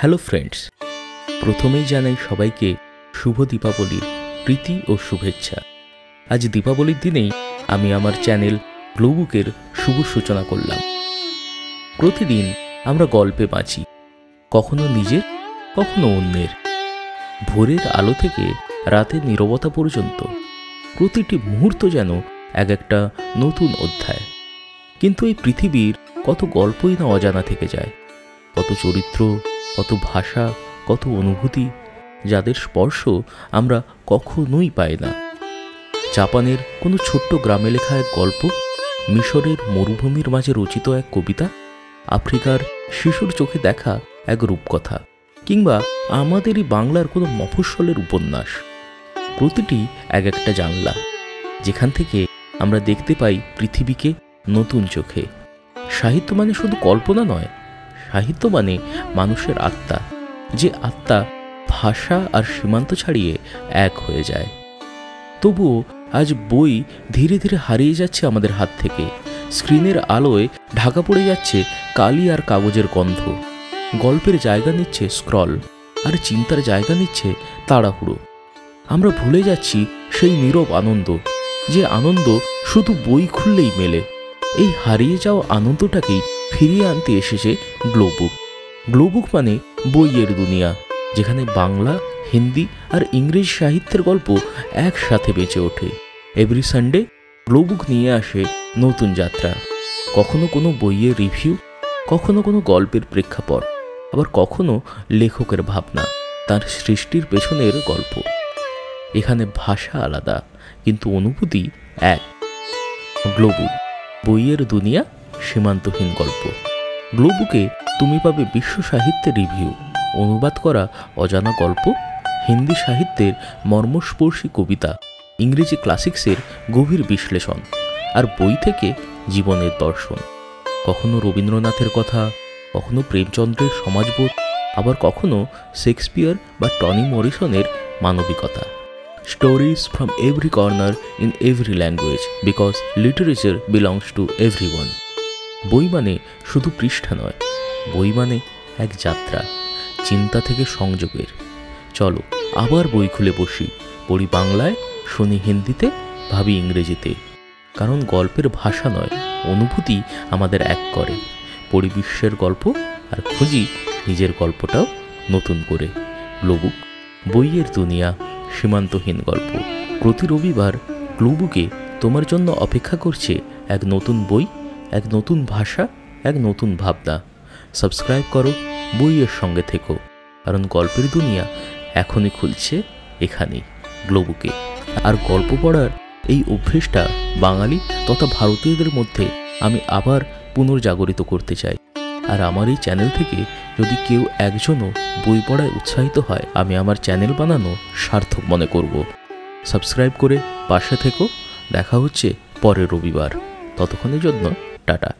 Hello friends, প্রথমেই জানাই সবাইকে শুভ দীপাবলির প্রীতি ও শুভেচ্ছা। আজ দীপাবলির দিনেই আমি আমার চ্যানেল গ্লোবুকের শুভ সূচনা করলাম। প্রতিদিন আমরা গল্পে বাঁচি, কখনো নিজের, কখনো অন্যের। ভোরের আলো থেকে রাতের নীরবতা পর্যন্ত প্রতিটি মুহূর্ত যেন এক একটা নতুন অধ্যায়। কিন্তু এই পৃথিবীর কত গল্পই না অজানা থেকে যায়, কত চরিত্র, কত ভাষা, কত অনুভূতি, যাদের স্পর্শ আমরা কখনোই পাই না। জাপানের কোনো ছোট্ট গ্রামে লেখা এক গল্প, মিশরের মরুভূমির মাঝে রচিত এক কবিতা, আফ্রিকার শিশুর চোখে দেখা এক রূপকথা, কিংবা আমাদেরই বাংলার কোনো মফস্বলের উপন্যাস, প্রতিটি এক একটা জানলা, যেখান থেকে আমরা দেখতে পাই পৃথিবীকে নতুন চোখে। সাহিত্য মানে শুধু কল্পনা নয়, সাহিত্য মানে মানুষের আত্মা, যে আত্মা ভাষা আর সীমান্ত ছাড়িয়ে এক হয়ে যায়। তবুও আজ বই ধীরে ধীরে হারিয়ে যাচ্ছে আমাদের হাত থেকে। স্ক্রিনের আলোয় ঢাকা পড়ে যাচ্ছে কালি আর কাগজের গন্ধ। গল্পের জায়গা নিচ্ছে স্ক্রল, আর চিন্তার জায়গা নিচ্ছে তাড়াহুড়ো। আমরা ভুলে যাচ্ছি সেই নীরব আনন্দ, যে আনন্দ শুধু বই খুললেই মেলে। এই হারিয়ে যাওয়া আনন্দটাকেই ফিরিয়ে আনতে এসেছে গ্লোবুক। গ্লোবুক মানে বইয়ের দুনিয়া, যেখানে বাংলা, হিন্দি আর ইংরেজি সাহিত্যের গল্প একসাথে বেঁচে ওঠে। এভরি সানডে গ্লোবুক নিয়ে আসে নতুন যাত্রা। কখনো কোনো বইয়ের রিভিউ, কখনো কোনো গল্পের প্রেক্ষাপট, আবার কখনো লেখকের ভাবনা, তার সৃষ্টির পেছনের গল্প। এখানে ভাষা আলাদা, কিন্তু অনুভূতি এক। গ্লোবুক, বইয়ের দুনিয়া, সীমান্তহীন গল্প। গ্লোবুকে তুমি পাবে বিশ্ব সাহিত্যের রিভিউ, অনুবাদ করা অজানা গল্প, হিন্দি সাহিত্যের মর্মস্পর্শী কবিতা, ইংরেজি ক্লাসিক্সের গভীর বিশ্লেষণ, আর বই থেকে জীবনের দর্শন। কখনো রবীন্দ্রনাথের কথা, কখনো প্রেমচন্দ্রের সমাজবোধ, আবার কখনো শেক্সপিয়ার বা টনি মরিসনের মানবিকতা। Stories from every corner in every language, because literature belongs to everyone. বই মানে শুধু পৃষ্ঠা নয়, বই মানে এক যাত্রা, চিন্তা থেকে সংযোগের। চলো আবার বই খুলে বসি, পড়ি বাংলায়, শুনি হিন্দিতে, ভাবি ইংরেজিতে। কারণ গল্পের ভাষা নয়, অনুভূতি আমাদের এক করে। পড়ি বিশ্বের গল্প আর খুঁজি নিজের গল্পটাও নতুন করে। গ্লোবুক, বইয়ের দুনিয়া, সীমান্তহীন গল্প। প্রতি রবিবার গ্লোবুকে তোমার জন্য অপেক্ষা করছে এক নতুন বই, এক নতুন ভাষা, এক নতুন ভাবনা। সাবস্ক্রাইব করো, বইয়ের সঙ্গে থেকো, কারণ গল্পের দুনিয়া এখনই খুলছে এখানেই, গ্লোবুকে। আর গল্প পড়ার এই অভ্যেসটা বাঙালি তথা ভারতীয়দের মধ্যে আমি আবার পুনর্জাগরিত করতে চাই। আর আমার এই চ্যানেল থেকে যদি কেউ একজনও বই পড়ায় উৎসাহিত হয়, আমি আমার চ্যানেল বানানো সার্থক মনে করব। সাবস্ক্রাইব করে পাশে থেকো। দেখা হচ্ছে পরের রবিবার। ততক্ষণের জন্য টাটা।